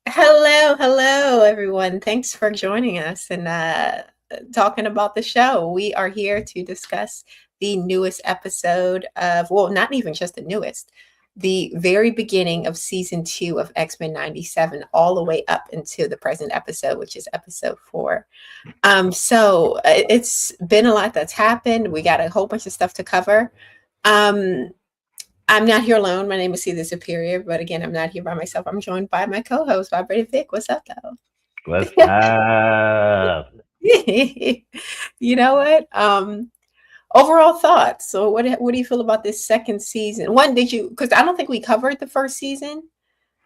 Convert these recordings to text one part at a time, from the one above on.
Hello, everyone. Thanks for joining us and talking about the show. We are here to discuss the newest episode of, well, not even just the newest, the very beginning of season 2 of X-Men 97, all the way up into the present episode, which is episode 4. It's been a lot that's happened. We got a whole bunch of stuff to cover. Um, I'm not here alone. My name is Caesar Superior, but again, I'm not here by myself. I'm joined by my co-host, Vibrator Vic. What's up, though? Let's have. You know what? Overall thoughts. So, what do you feel about this second season? One, did you? Because I don't think we covered the first season,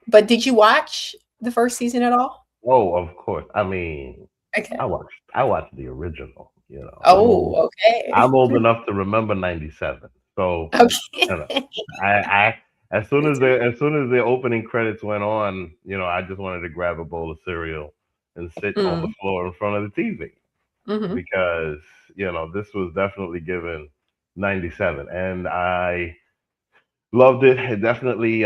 but did you watch the first season at all? Oh, of course. I mean, Okay. I watched the original. Oh, I'm okay. old enough to remember '97. So, you know, Okay. I as soon as the opening credits went on, I just wanted to grab a bowl of cereal and sit on the Mm, floor in front of the TV hmm. because this was definitely given '97, and I loved it. It definitely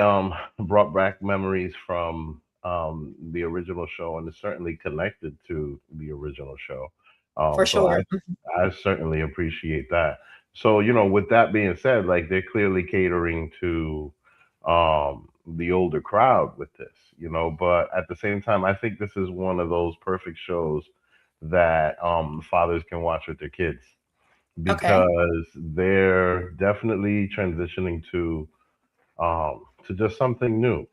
brought back memories from the original show, and it's certainly connected to the original show. For So sure. I certainly appreciate that. So with that being said, like they're clearly catering to the older crowd with this, but at the same time, I think this is one of those perfect shows that fathers can watch with their kids Okay. because they're definitely transitioning to just something new,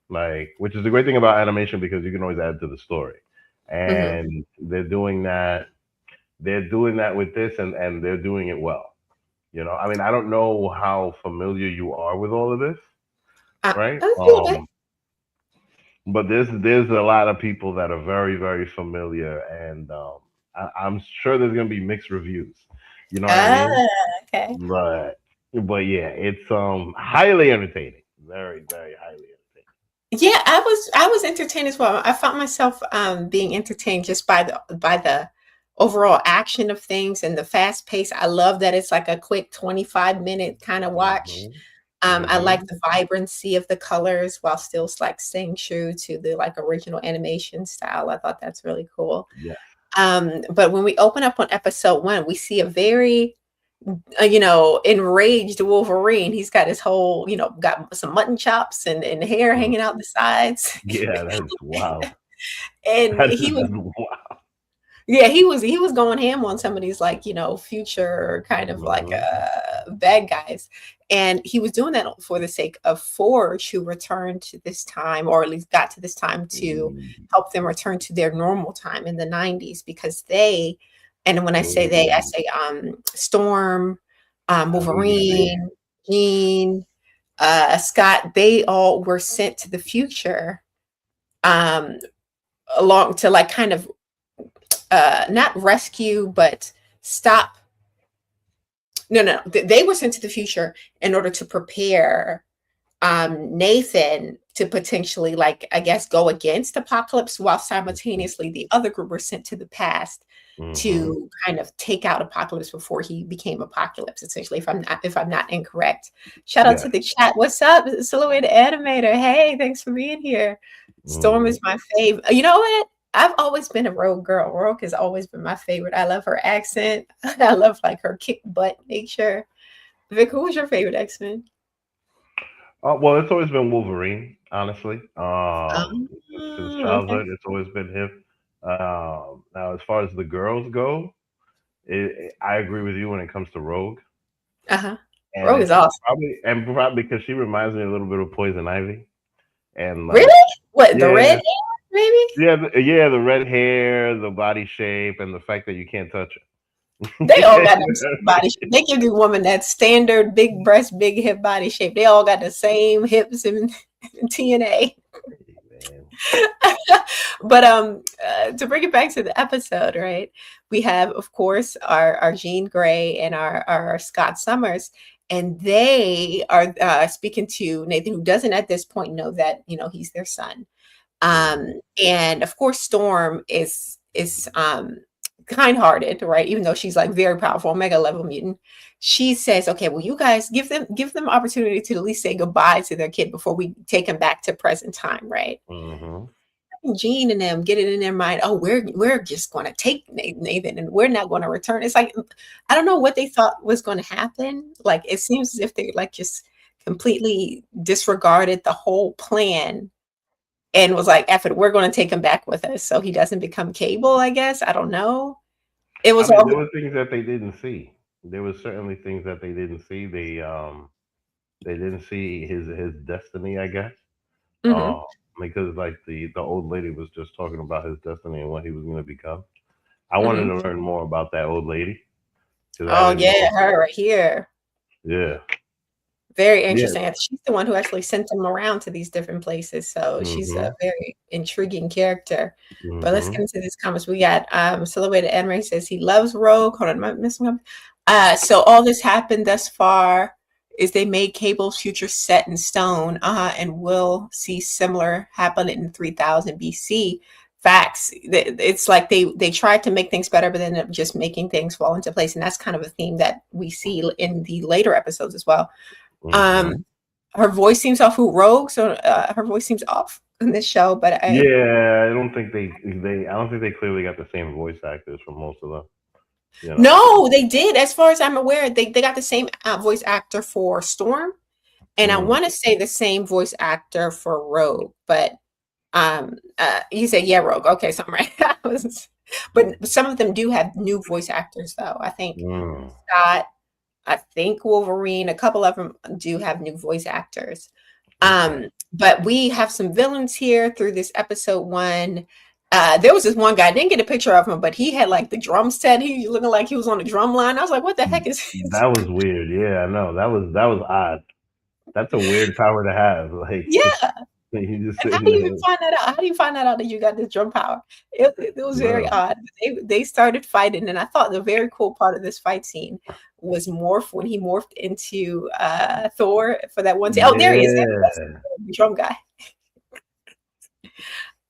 like which is the great thing about animation because you can always add to the story, Hmm. and they're doing that with this, and they're doing it well. I mean, I don't know how familiar you are with all of this, right? A little bit. But there's a lot of people that are very very familiar, and I'm sure there's gonna be mixed reviews. You know what I Ah, mean? okay. But yeah, it's highly entertaining. Very, very highly entertaining. Yeah, I was entertained as well. I found myself being entertained just by the overall action of things and the fast pace. I love that it's like a quick 25-minute kind of watch. Hmm. I like Hmm. the vibrancy of the colors while still like staying true to the like original animation style. I thought that's really cool. Yeah. But when we open up on episode 1, we see a very enraged Wolverine. He's got his whole, got some mutton chops and hair Mhm. hanging out the sides. Yeah, that is wild. And That he is was, wild. yeah, he was going ham on some of these like, future kind of like Hmm. bad guys. And he was doing that for the sake of Forge, who returned to this time, or at least got to this time to help them return to their normal time in the 90s because and when I say they, I Hmm. say Storm, Oh yeah, man. Wolverine, Jean, Scott, they all were sent to the future um along to like kind of not rescue but stop. No, they were sent to the future in order to prepare Nathan to potentially, like, I guess, go against Apocalypse, while simultaneously the other group were sent to the past Hmm. to kind of take out Apocalypse before he became Apocalypse, essentially, if I'm not incorrect. Shout out Yes. to the chat. What's up? Silhouette Animator. Hey, thanks for being here. Storm Hmm. is my fave. You know what? I've always been a Rogue girl. Rogue has always been my favorite. I love her accent. I love like her kick butt nature. Vic, who was your favorite X-Men? Well, it's always been Wolverine, honestly. Since Okay. childhood, it's always been him. Now, as far as the girls go, I agree with you when it comes to Rogue, Uh-huh. and Rogue is it's awesome. probably because she reminds me a little bit of Poison Ivy, and like, Really? What, the red yeah, hair, maybe? yeah, the red hair, the body shape, and the fact that you can't touch They all got them it. same body shape. They give the woman that standard big breast, big hip body shape. They all got the same hips and TNA. Hey, man. But to bring it back to the episode, right? We have, of course, our Jean Grey and our Scott Summers, and they are speaking to Nathan, who doesn't at this point know that he's their son. Mhm. And of course, Storm is kind-hearted, right? Even though she's like very powerful, mega level mutant. She says, "Okay, well, you guys give them opportunity to at least say goodbye to their kid before we take him back to present time, right?" Mhm. Jean and them get it in their mind, oh, we're just going to take Nathan and we're not going to return. It's like I don't know what they thought was going to happen. Like it seems as if they like just completely disregarded the whole plan and was like, "F it, we're going to take him back with us so he doesn't become Cable." I guess I don't know. It I was mean, there all. were things that they didn't see. There were certainly things that they didn't see. They didn't see his destiny, I guess. Mhm, Uh, because like the old lady was just talking about his destiny and what he was going to become. I wanted mhm. to learn more about that old lady because I Oh didn't yeah, know. her right here. Yeah, Very yeah. interesting. She's the one who actually sent him around to these different places, so she's a Mhm. very intriguing character. But let's get Mhm. into these comments. We got Silhouetted Enray says he loves Rogue. Hold on, am I missing one? So all this happened thus far is they made Cable's future set in stone, and we'll see similar happen in 3000 BC. Facts. It's like they tried to make things better, but then ended up just making things fall into place, and that's kind of a theme that we see in the later episodes as well. Um, Mhm. her voice seems off with Rogue, so her voice seems off in this show. But Yeah, I don't think they I don't think they clearly got the same voice actors for most of them. You know. no, they did. As far as I'm aware, they got the same voice actor for Storm, and I Mm. want to say the same voice actor for Rogue. But you said yeah, Rogue. Okay, so I'm right. But some of them do have new voice actors, though. I think Mm. Scott, I think Wolverine, a couple of them do have new voice actors. Okay. But we have some villains here through this episode one. There was this one guy, I didn't get a picture of him, but he had like the drum set. He was looking like he was on the drum line. I was like, what the heck is this? That was weird. Yeah, I know. That was odd. That's a weird power to have. Like Yeah. you just And how sitting do you even there. find that out? How do you find that out that you got this drum power? It was very No. odd. They started fighting, and I thought the very cool part of this fight scene was Morph when he morphed into Thor for that one scene. Oh, there he is. That's Yeah. the drum guy.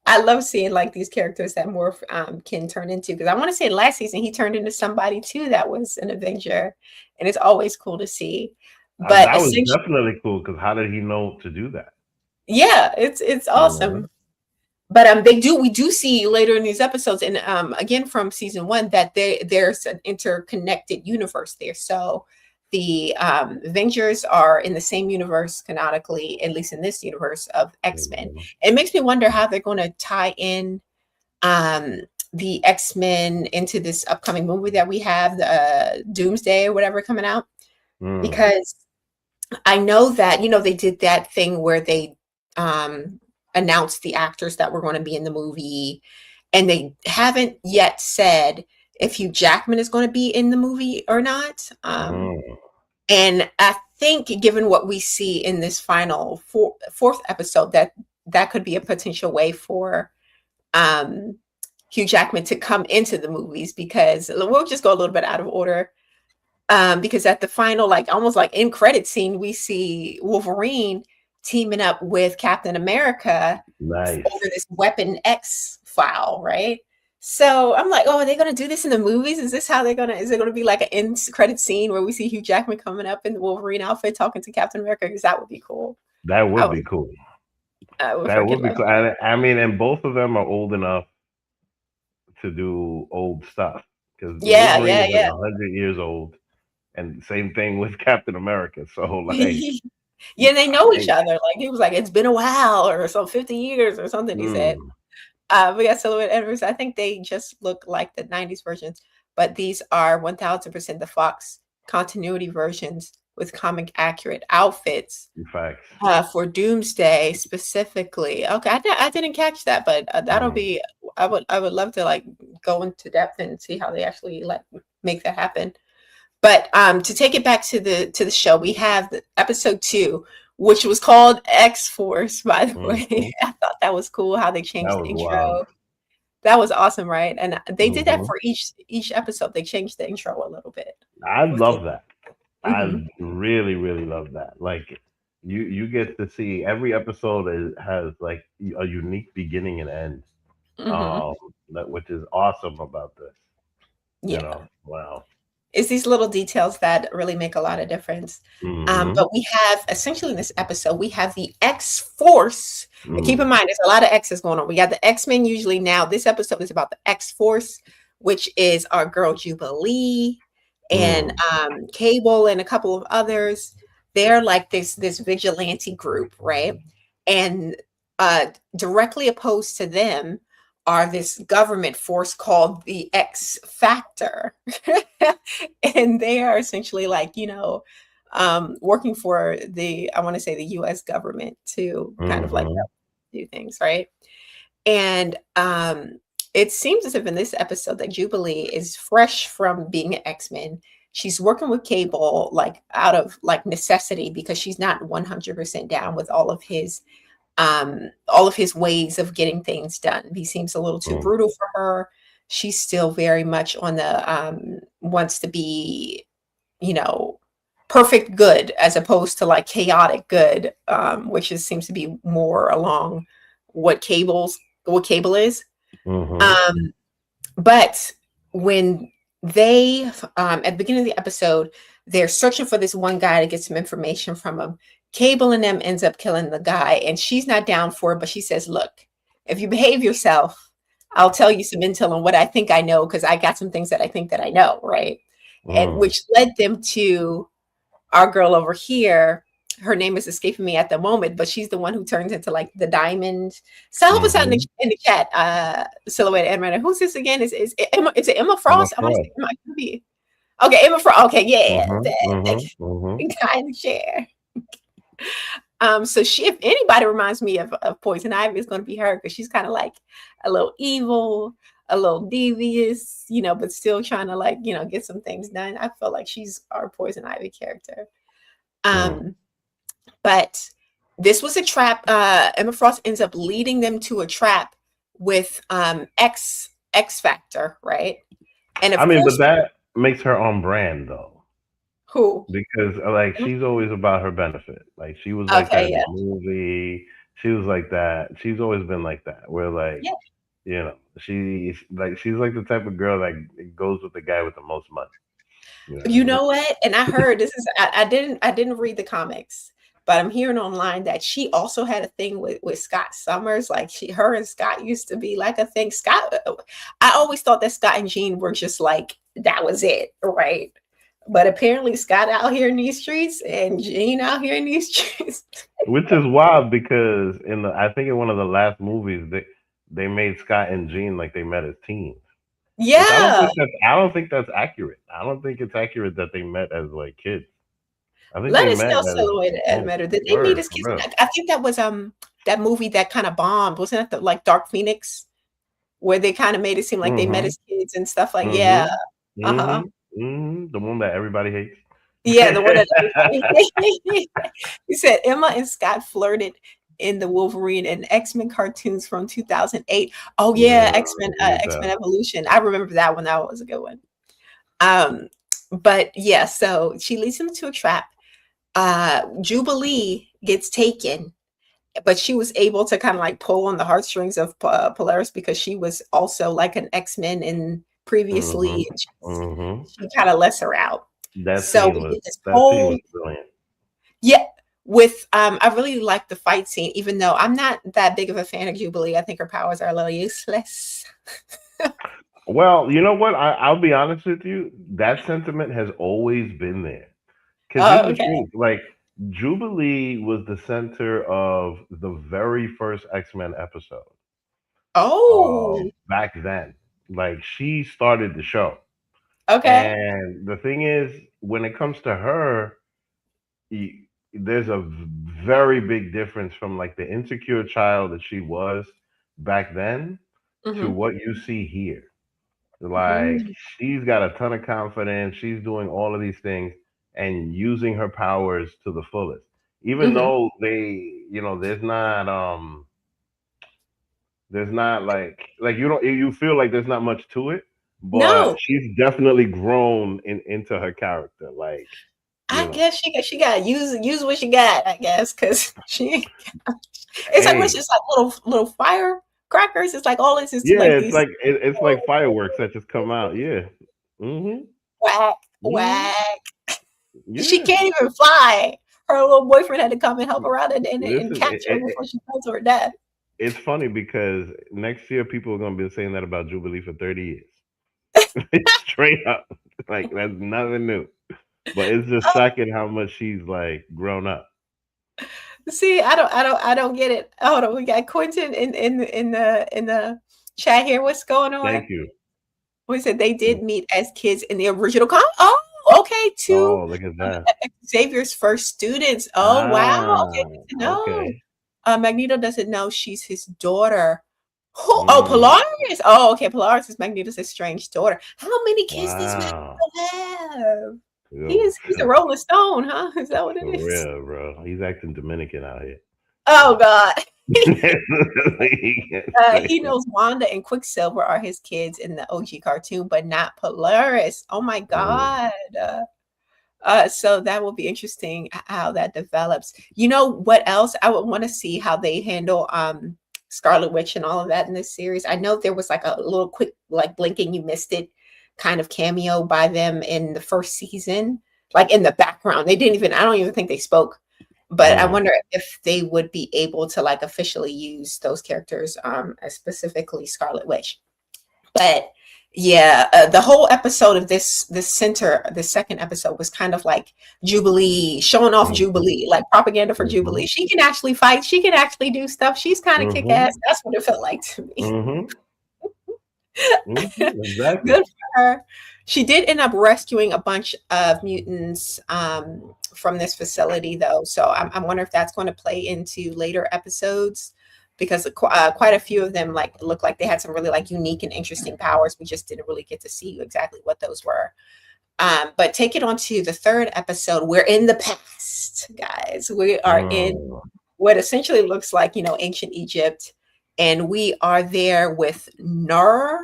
I love seeing like these characters that Morph can turn into because I want to say last season he turned into somebody too that was an Avenger, and it's always cool to see. But That was essentially, definitely cool because how did he know to do that? yeah, it's You know? awesome. But we do see later in these episodes, and again from season one that there's an interconnected universe there. So the Avengers are in the same universe canonically, at least in this universe of X-Men. Mhm. It makes me wonder how they're going to tie in um the X-Men into this upcoming movie that we have, the Doomsday or whatever coming out, Mm. because I know that they did that thing where they um announced the actors that were going to be in the movie, and they haven't yet said if Hugh Jackman is going to be in the movie or not. Mm. And I think given what we see in this final fourth episode, that could be a potential way for um Hugh Jackman to come into the movies, because we'll just go a little bit out of order. Because at the final, like almost like in credit scene, we see Wolverine teaming up with Captain America over Nice. this Weapon X file, right? So I'm like, oh, are they gonna do this in the movies? Is this how they're gonna? Is it gonna be like an end credit scene where we see Hugh Jackman coming up in the Wolverine outfit talking to Captain America? Because that would be cool. That I would would, be cool. I would That freaking would be love cool. I mean, and both of them are old enough to do old stuff because yeah, Wolverine yeah, is like yeah. 100 years old, and same thing with Captain America. So like, Yeah, they know each I, other. Like he was like, it's been a while, or so 50 years, or something. He said. mm, We got Silhouette Edwards. I think they just look like the 90s versions, but these are 1000% the Fox continuity versions with comic accurate outfits facts. for Doomsday specifically. Okay, I didn't catch that, but that'll Mm. be. I would love to like go into depth and see how they actually like make that happen. But to take it back to the show, we have episode two, which was called X Force. By the way, Mhm. I thought that was cool how they That changed the was wild. intro. That was awesome, right? And they did that Hmm. for each episode. They changed the intro a little bit I with the. love that. Mhm, I really, really love that. Like, you get to see every episode has like a unique beginning and end. mhm. Um, which is awesome about this. Yeah. Wow. It's these little details that really make a lot of difference. Mm-hmm. But we have essentially in this episode, we have the X Force. And keep in Mm. mind, there's a lot of X's going on. We got the X-Men usually now. This episode is about the X Force, which is our girl Jubilee and Mm. Cable and a couple of others. They're like this vigilante group, right? And directly opposed to them are this government force called the X Factor. And they are essentially like, working for I want to say the US government to kind of like Mm-hmm. do things, right? And it seems as if in this episode that Jubilee is fresh from being an X-Men. She's working with Cable like out of like necessity because she's not 100% down with all of his ways of getting things done. He seems a little too Mm. brutal for her. She's still very much on the wants to be, you know, perfect good as opposed to like chaotic good, which seems to be more along what Cable is. Mm-hmm. Um, but when they at the beginning of the episode, they're searching for this one guy to get some information from him. Cable and them ends up killing the guy, and she's not down for it, but she says, "Look, if you behave yourself, I'll tell you some intel on what I think I know because I got some things that I think that I know, right?" And Mm. which led them to our girl over here. Her name is escaping me at the moment, but she's the one who turns into like the diamond. So help us out in Mm-hmm. the chat, Silhouette Admiral. Who's this again? Is it Emma? Is it Emma I'm a Frost? I want to say fraud. Emma. It could be. Okay, Emma Frost. Okay, yeah, Mm-hmm. that Mm-hmm. Mm-hmm. guy in the chair. So she, if anybody reminds me of Poison Ivy, it's going to be her because she's kind of like a little evil, a little devious, but still trying to like, get some things done. I feel like she's our Poison Ivy character. Mm. But this was a trap. Emma Frost ends up leading them to a trap with X Factor, right? And I of mean, but course, that makes her on brand though. who? Because like she's always about her benefit. Like she was like that Okay, in yeah, the movie. She was like that. She's always been like that. Where like yeah. she's like the type of girl that goes with the guy with the most money. You know what I You mean? know what? And I heard this is I didn't read the comics, but I'm hearing online that she also had a thing with Scott Summers. Like her and Scott used to be like a thing. I always thought that Scott and Jean were just like that was it, right? But apparently Scott out here in these streets and Jean out here in these streets. Which is wild because I think in one of the last movies they made Scott and Jean like they met as teens. Which Yeah. I don't think that's accurate. I don't think it's accurate that they met as like kids. I think Let they us met know, as Silhouette and oh Matter. Did they meet word as for kids? real. I think that was that movie that kind of bombed. Wasn't that like Dark Phoenix? Where they kind of made it seem like they met Mm-hmm. as kids and stuff like, yeah, Mm-hmm. uh-huh. Mm-hmm. Mm-hmm. The one that everybody hates. Yeah, the one that everybody he said Emma and Scott flirted in the Wolverine and X-Men cartoons from 2008. Oh yeah, Yeah, X-Men read X-Men that. Evolution. I remember that one. That was a good one. Um, but yeah, so she leads them to a trap. Jubilee gets taken, but she was able to kind of like pull on the heartstrings of Polaris because she was also like an X-Men and Mm-hmm. previously Mm-hmm. she kind of lets her out. That So scene we was get this that scene whole was brilliant. yeah with I really like the fight scene, even though I'm not that big of a fan of Jubilee. I think her powers are a little useless. Well, you know what? I'll be honest with you. That sentiment has always been there. Because here's Oh, the okay. truth: like Jubilee was the center of the very first X Men episode. Oh, Back then, like she started the show, okay. and the thing is, when it comes to her, there's a very big difference from like the insecure child that she was back then to Mm-hmm. what you see here. Like Mm-hmm. she's got a ton of confidence. She's doing all of these things and using her powers to the fullest. Even Mm-hmm. though there's not like you don't you feel like there's not much to it, but No, she's definitely grown into her character. Like, I you know, guess she got use what she got. I guess because she it's like what's hey, just like little firecrackers. It's like all this is to yeah, like it's these. like it's like fireworks that just come out. Yeah. Mm-hmm. Whack, Mm-hmm. whack. She Yeah. can't even fly. Her little boyfriend had to come and help her out and Listen, catch her before she fell to her death. it's funny because next year people are gonna be saying that about Jubilee for 30 years. Straight up. Like that's nothing new. But it's just shocking how much she's like grown up. See, I don't get it. Hold on, we got Quentin in the chat here. What's going on? Thank you. We said they did meet as kids in the original Oh, okay. Two Oh, look at of that. Xavier's first students. Oh, wow. Okay, Ah, good to know. okay. Magneto doesn't know she's his daughter. Who? Oh, Mm, Polaris. Oh, okay. Polaris is Magneto's estranged daughter. How many kids does wow. Magneto have? Yo, He's a Rolling Stone, huh? Is that what it for is? real, bro. He's acting Dominican out here. Oh God. He can't say He that. knows Wanda and Quicksilver are his kids in the OG cartoon, but not Polaris. Oh my Mm, God. So that will be interesting how that develops. You know what else? I would want to see how they handle Scarlet Witch and all of that in this series. I know there was like a little quick like blinking you missed it kind of cameo by them in the first season, like in the background. They didn't even I don't even think they spoke. But I mm, wonder if they would be able to like officially use those characters, as specifically Scarlet Witch. But yeah, the whole episode of this second episode was kind of like Jubilee, showing off mhm, Jubilee, like propaganda for mhm, Jubilee. She can actually fight. She can actually do stuff. She's kind of kick mhm, ass. That's what it felt like to me. mhm, mhm, exactly. Good for her. She did end up rescuing a bunch of mutants from this facility, though. So I wonder if that's going to play into later episodes because quite a few of them like look like they had some really like unique and interesting powers. We just didn't really get to see exactly what those were. But take it on to the third episode. We're in the past, guys. We are in Mm, what essentially looks like ancient Egypt, and we are there with Nar,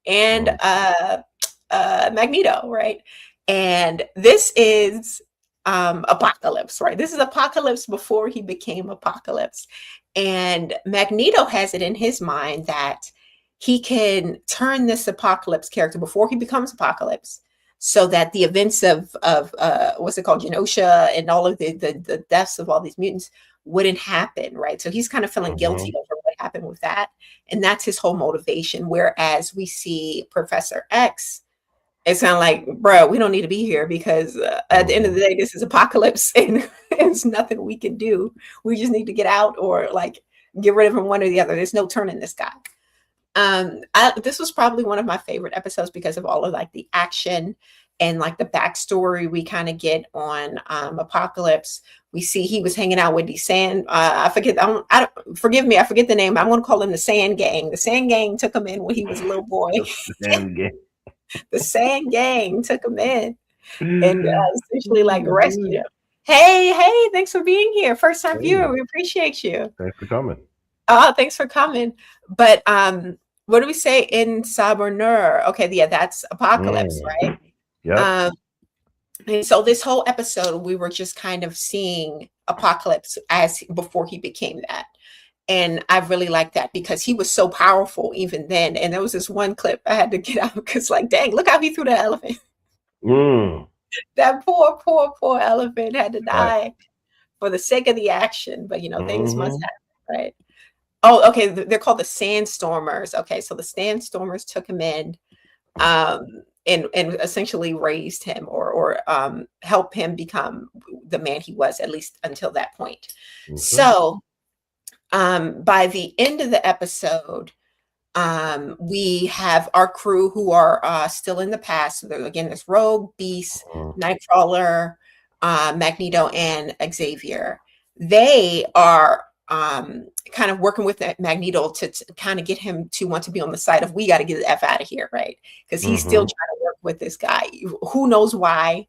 and mm, Magneto, right? And this is Apocalypse, right? This is Apocalypse before he became Apocalypse, and Magneto has it in his mind that he can turn this Apocalypse character before he becomes Apocalypse so that the events of what's it called, Genosha, and all of the deaths of all these mutants wouldn't happen, right? So he's kind of feeling guilty mhm, over what happened with that, and that's his whole motivation. Whereas we see Professor X, it's kind of like, bro, we don't need to be here because at the end of the mhm. day, this is Apocalypse, and there's nothing we can do. We just need to get out or like get rid of him, one or the other. There's no turning this guy. This was probably one of my favorite episodes because of all of like the action and like the backstory we kind of get on Apocalypse. We see he was hanging out with the Sand. Forgive me, I forget the name. I'm going to call him the Sand Gang. The Sand Gang took him in when he was a little boy. The Sand game. The Sand Gang took him in and essentially like Oh, rescued man. him. Hey, thanks for being here. First time viewer, Hey, we appreciate you. thanks for coming. Oh, thanks for coming. But what do we say in Sabernur? Okay, yeah, that's Apocalypse, right? Mm, yep. Um, and so this whole episode, we were just kind of seeing Apocalypse as before he became that. And I really like that because he was so powerful even then. And there was this one clip I had to get out because, like, dang, look how he threw the elephant. Mm, That poor elephant had to right. die for the sake of the action. But things must Mhm, happen, right? Oh, okay. They're called the Sandstormers. Okay, so the Sandstormers took him in, and essentially raised him or helped him become the man he was, at least until that point. okay. So by the end of the episode, we have our crew who are still in the past. So again, there's Rogue, Beast, Mm, Nightcrawler, Magneto, and Xavier. They are kind of working with Magneto to kind of get him to want to be on the side of we got to get the F out of here, right? Because he's still mhm, trying to work with this guy. Who knows why?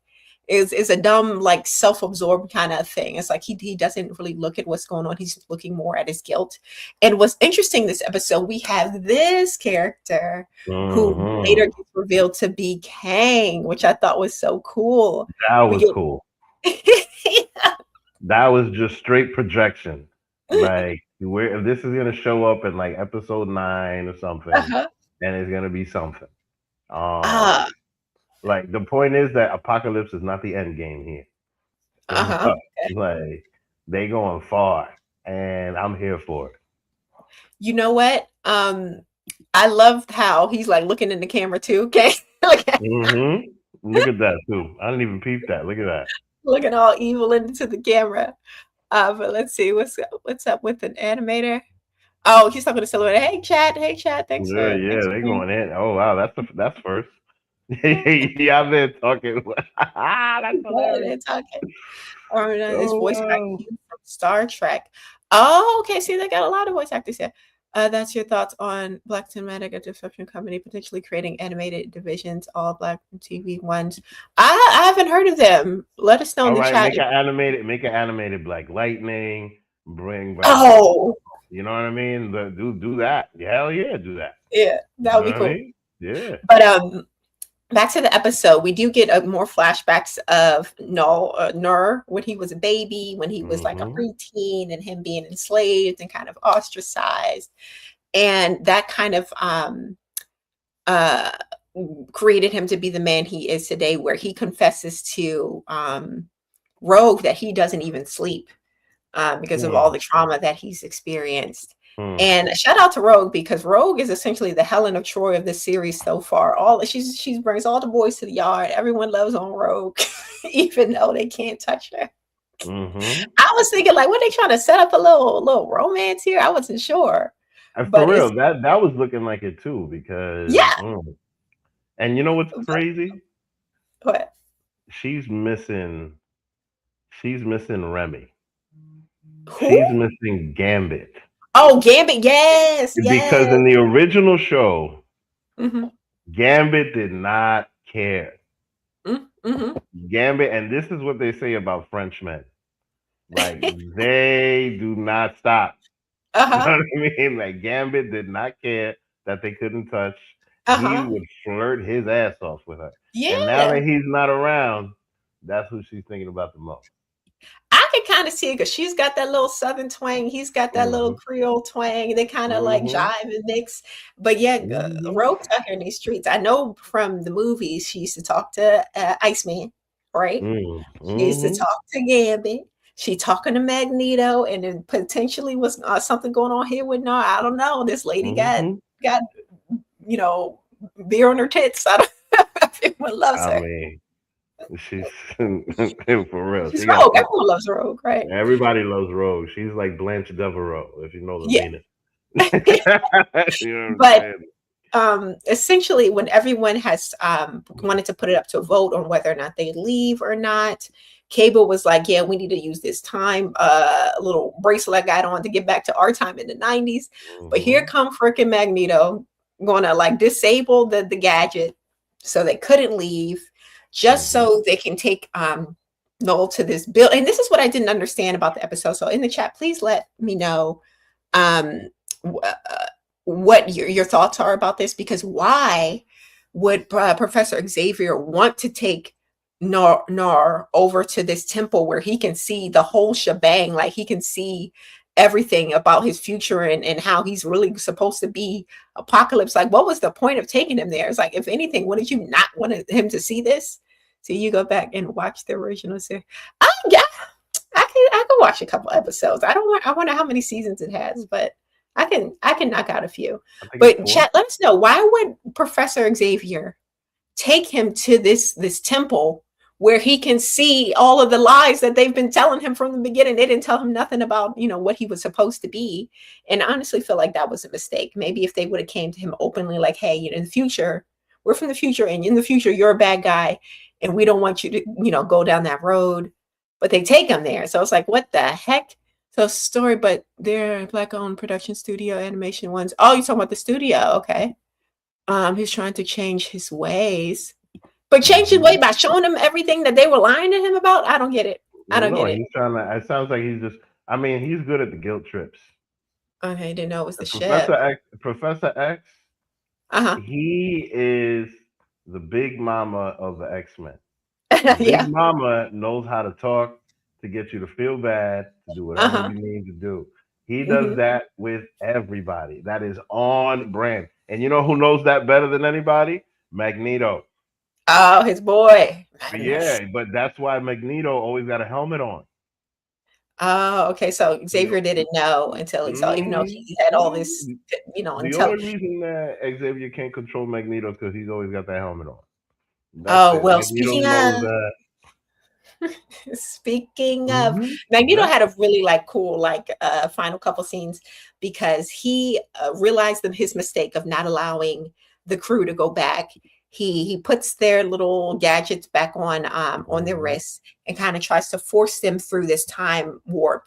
Is a dumb, like self-absorbed kind of thing. It's like he doesn't really look at what's going on. He's looking more at his guilt. And what's interesting this episode, we have this character who later mhm. gets revealed to be Kang, which I thought was so cool. That We was get cool. That was just straight projection. Like, where if this is gonna show up in like episode 9 or something, uh-huh. then it's gonna be something. Um, Ah, like the point is that Apocalypse is not the end game here. uh-huh. Like they going far, and I'm here for it. You know what? I loved how he's like looking in the camera too. Okay. Like Look at that too. I didn't even peep that. Look at that. looking all evil into the camera. But let's see what's up with an animator. Oh, he's talking to Silhouette. Hey chat, hey chat. Yeah, yeah, Thanks for they being going in. Oh wow, that's first. here. Yeah, I've been talking. That's hilarious. They're talking. Or his Oh voice wow. acting from Star Trek. Oh, okay. See, they got a lot of voice actors here. That's your thoughts on Black Cinematic, a Deception company potentially creating animated divisions, all Black TV ones. I haven't heard of them. Let us know in All the right, chat. make an animated Black Lightning. Bring back the, Oh, you know what I mean? Do that. Hell yeah, do that. yeah, that You would know be what I cool. mean? Yeah. But back to the episode, we do get more flashbacks of Nur when he was a baby, when he was like a Mm-hmm. preteen, and him being enslaved and kind of ostracized, and that kind of uh, created him to be the man he is today, where he confesses to Rogue that he doesn't even sleep because of all Hmm. the trauma that he's experienced. Hmm. And a shout out to Rogue because Rogue is essentially the Helen of Troy of this series so far. All she brings all the boys to the yard. Everyone loves on Rogue, even though they can't touch her. Mm-hmm. I was thinking like, what they trying to set up a little romance here? I wasn't sure, And for but it's real, that was looking like it too because, yeah. and you know what's But, crazy? but She's missing. She's missing Remy. who? She's missing Gambit Oh, Gambit. Yes, because yes. in the original show, Hmm. Gambit did not care. Hmm. Gambit, and this is what they say about Frenchmen. Like they do not stop. You know Uh-huh. what I mean? Like Gambit did not care that they couldn't touch. He Uh-huh. would flirt his ass off with her. And now Yeah. that he's not around, that's who she's thinking about the most. I can kind of see it because she's got that little southern twang. He's got that little Hmm. Creole twang. They kind of like Hmm. jive and mix. But yeah, Hmm. Rogue's out here in these streets. I know from the movies she used to talk to Iceman, right? She used to Hmm. talk to Gambit. She talking to Magneto, and then potentially was something going on here with no. I don't know. This lady Hmm. got you know beer on her tits. I don't know if everyone loves I her. mean, she's for real. She's She got Rogue. Everyone loves Rogue, right? everybody loves Rose. She's like Blanche Devereaux, if you know the Yeah. meaning. You know what I'm But saying? essentially, when everyone has wanted to put it up to a vote on whether or not they leave or not, Cable was like, "Yeah, we need to use this time little bracelet I got on to get back to our time in the '90s." But here Hmm. come frickin' Magneto, going to like disable the gadget so they couldn't leave, just Hmm. so they can take Noel to this bill. And this is what I didn't understand about the episode. So in the chat, please let me know um, what your thoughts are about this, because why would Professor Xavier want to take Nar over to this temple where he can see the whole shebang, like he can see everything about his future and how he's really supposed to be Apocalypse? Like, what was the point of taking him there? It's like, if anything, wouldn't you not want him to see this? So you go back and watch the original series. Yeah, I can watch a couple episodes. I wonder how many seasons it has, but I can knock out a few. I think it's But four. chat, let us know, why would Professor Xavier take him to this temple where he can see all of the lies that they've been telling him from the beginning? They didn't tell him nothing about what he was supposed to be. And I honestly feel like that was a mistake. Maybe if they would have came to him openly, like, hey, in the future, we're from the future, and in the future you're a bad guy, and we don't want you to go down that road. But they take him there, so it's like, what the heck? So story, but they're black owned production studio animation ones. Oh, you talking about the studio? Okay. He's trying to change his ways, but change his way Hmm. by showing him everything that they were lying to him about. I don't get it. I don't No, get it. he's trying to. It sounds like he's just. I mean, he's good at the guilt trips. Okay, didn't know it was the Professor ship. X, Professor X, Uh he is the big mama of the X Men. huh. Big Yeah. Mama knows how to talk to get you to feel bad, to do Uh whatever huh. you need to do. He does Hmm. that with everybody. That is on brand. And you know who knows that better than anybody? Magneto. Oh, his boy, Magnus. Yeah, but that's why Magneto always got a helmet on. Oh, okay. So The, Xavier didn't know until he saw, even though mhm, he had all this, mhm. The until, only reason that Xavier can't control Magneto is because he's always got that helmet on. That's oh, it. well, Magneto knows that. speaking of, Mhm. Magneto Yeah. had a really like cool like final couple scenes because he realized that his mistake of not allowing the crew to go back. He puts their little gadgets back on their Mhm. wrists and kind of tries to force them through this time warp.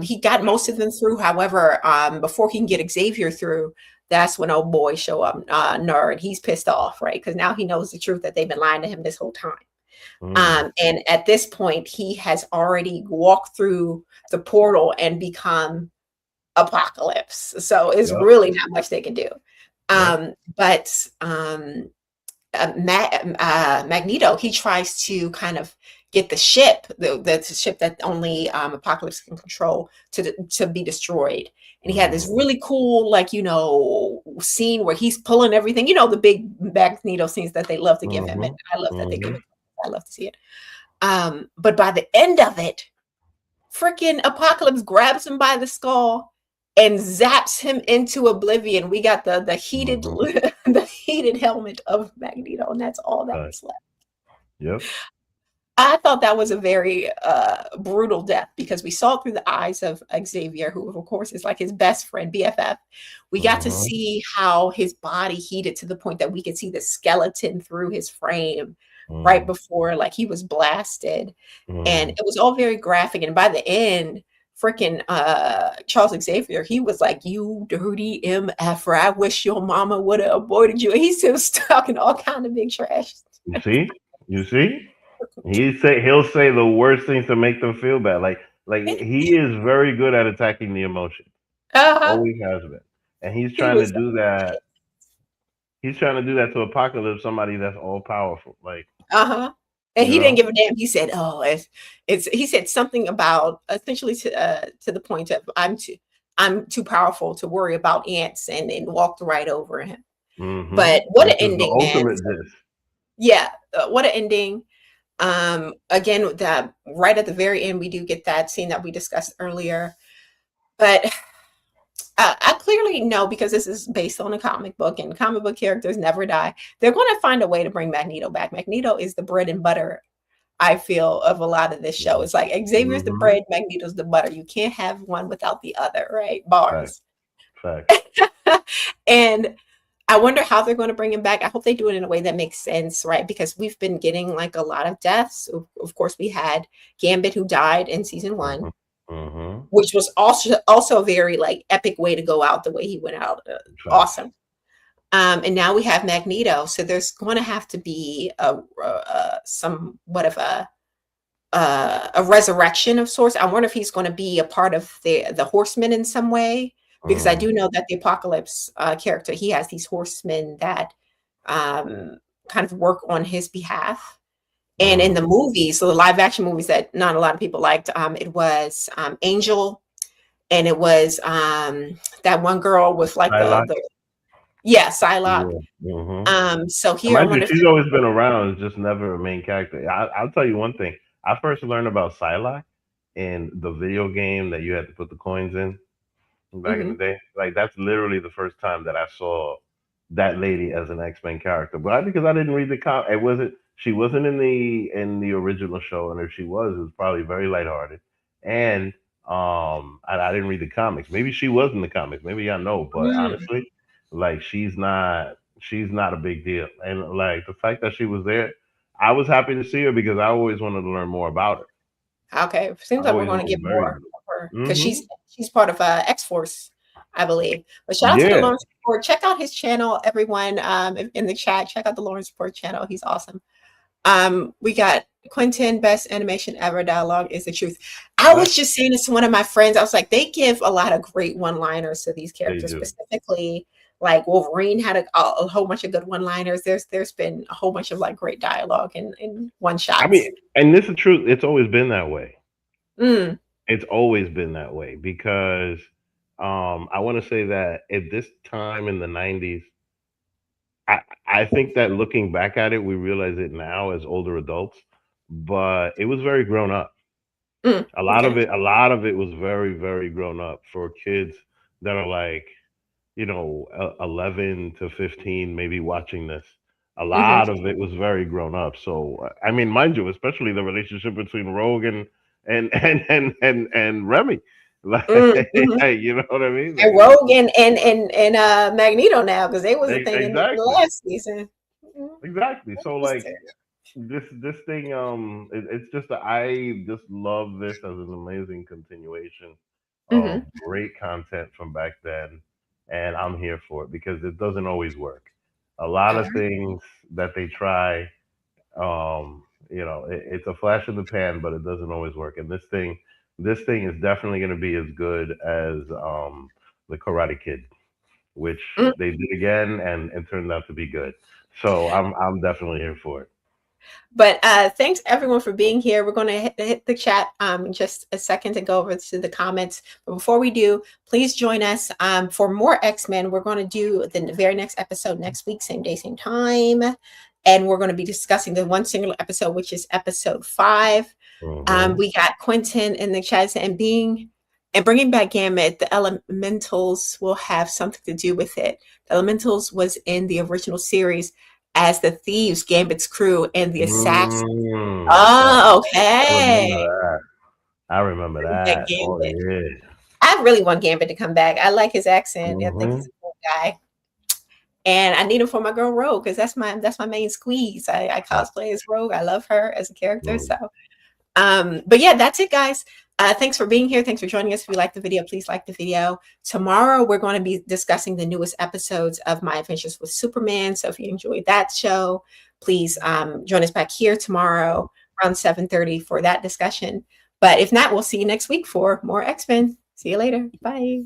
He got most of them through. However, before he can get Xavier through, that's when old boy show up, Nerd. He's pissed off, right? Because now he knows the truth that they've been lying to him this whole time. Mm. And at this point, he has already walked through the portal and become Apocalypse. So it's Yep. really not much they can do. Yep. But Magneto, he tries to kind of get the ship, the ship that only Apocalypse can control, to be destroyed. And he had this Mhm. really cool, like, scene where he's pulling everything, the big Magneto scenes that they love to give him. And Mhm. I love that they give Mhm. it. I love to see it. But by the end of it, freaking Apocalypse grabs him by the skull and zaps him into oblivion. We got the heated Mhm. the heated helmet of Magneto, and that's all that Right. was left. Yep. I thought that was a very brutal death because we saw it through the eyes of Xavier, who of course is like his best friend, BFF. We got to Mhm. see how his body heated to the point that we could see the skeleton through his frame right Mhm. before like he was blasted. And Mhm. it was all very graphic. And by the end, freaking Charles Xavier, he was like, "You dirty MF, I wish your mama would have aborted you." And he's still stuck in all kind of big trash. You see? You see? He'll say the worst things to make them feel bad. Like he is very good at attacking the emotion. Uh-huh. Always has been. And he's He trying to was do that. He's trying to do that to Apocalypse, somebody that's all powerful. Like, uh-huh. And you he didn't know? give a damn. He said, "Oh, it's." He said something about essentially to the point of I'm too powerful to worry about ants, and walked right over him. Mhm. But what an Which is the ending, man! ultimate So, diss. yeah, what an ending. Again, that right at the very end, we do get that scene that we discussed earlier. But I clearly know because this is based on a comic book, and comic book characters never die. They're going to find a way to bring Magneto back. Magneto is the bread and butter, I feel, of a lot of this show. It's like Xavier's the Mhm. bread, Magneto's the butter. You can't have one without the other, right? Fact. Bars. Fact. And I wonder how they're going to bring him back. I hope they do it in a way that makes sense, right? Because we've been getting like a lot of deaths. Of course, we had Gambit who died in season one, Mhm. Mhm. which was also a very like epic way to go out. The way he went out, Fact. awesome. And now we have Magneto, so there's going to have to be somewhat of a resurrection of sorts. I wonder if he's going to be a part of the Horsemen in some way, because I Mm. do know that the Apocalypse character, he has these horsemen that kind of work on his behalf. And in Mm. the movies, so the live action movies that not a lot of people liked, it was Angel, and it was that one girl with like Psylocke. the yeah, Psylocke. Yeah. Mhm. So And here I mind you, wonder if she's always been around, it's just never a main character. I'll tell you one thing. I first learned about Psylocke in the video game that you had to put the coins in back in the mhm. day. Like that's literally the first time that I saw that lady as an X Men character. But because I didn't read the comic, it wasn't. She wasn't in the original show, and if she was, it was probably very lighthearted. And I didn't read the comics. Maybe she was in the comics. Maybe I know, but Mm, honestly, like she's not a big deal. And like the fact that she was there, I was happy to see her because I always wanted to learn more about her. okay, I seems like we're always going to was get very. more of her because Mm-hmm. she's part of X Force, I believe. But shout out to the Yeah. Lawrence Report. Check out his channel, everyone. In the chat, check out the Lawrence Report channel. He's awesome. We got Quentin, best animation ever. Dialogue is the truth. I was Fact. just saying this to one of my friends. I was like, they give a lot of great one-liners to these They characters, do. specifically like Wolverine had a whole bunch of good one-liners. There's been a whole bunch of like great dialogue and one I shots. mean, and this is true. It's always been that way. Mm, It's always been that way because I want to say that at this time in the '90s, I think that looking back at it, we realize it now as older adults, but it was very grown up. Okay. A lot of it was very, very grown up for kids that are like, 11 to 15, maybe watching this. A Hmm. lot of it was very grown up. So, I mean, mind you, especially the relationship between Rogue and Remy. Like, Hmm. you know what I mean? Like, And Rogue and Magneto now, because they was a thing in the exactly. last season. Mhm. Exactly. So, like, Interesting. this thing, it's just that I just love this as an amazing continuation of Mhm. great content from back then, and I'm here for it because it doesn't always work. A lot All of right. things that they try, it's a flash in the pan, but it doesn't always work. And this thing is definitely going to be as good as the Karate Kid, which Mm. they did again, and it turned out to be good. So I'm definitely here for it. But thanks everyone for being here. We're going to hit the chat in just a second to go over to the comments. But before we do, please join us for more X-Men. We're going to do the very next episode next week, same day, same time. And we're going to be discussing the one singular episode, which is episode 5. Hmm. We got Quentin in the chat and bringing back Gambit. The Elementals will have something to do with it. The Elementals was in the original series as the thieves, Gambit's crew, and the assassins. Yeah, Oh, I remember okay. that. I remember Bring back that. Oh Gambit. yeah. I really want Gambit to come back. I like his accent. I think he's Hmm. a cool guy. And I need him for my girl Rogue because that's my main squeeze. I cosplay as Rogue. I love her as a character. So but yeah, that's it, guys. Thanks for being here. Thanks for joining us. If you like the video, please like the video. Tomorrow, we're going to be discussing the newest episodes of My Adventures with Superman. So if you enjoyed that show, please join us back here tomorrow around 7:30 for that discussion. But if not, we'll see you next week for more X-Men. See you later. Bye.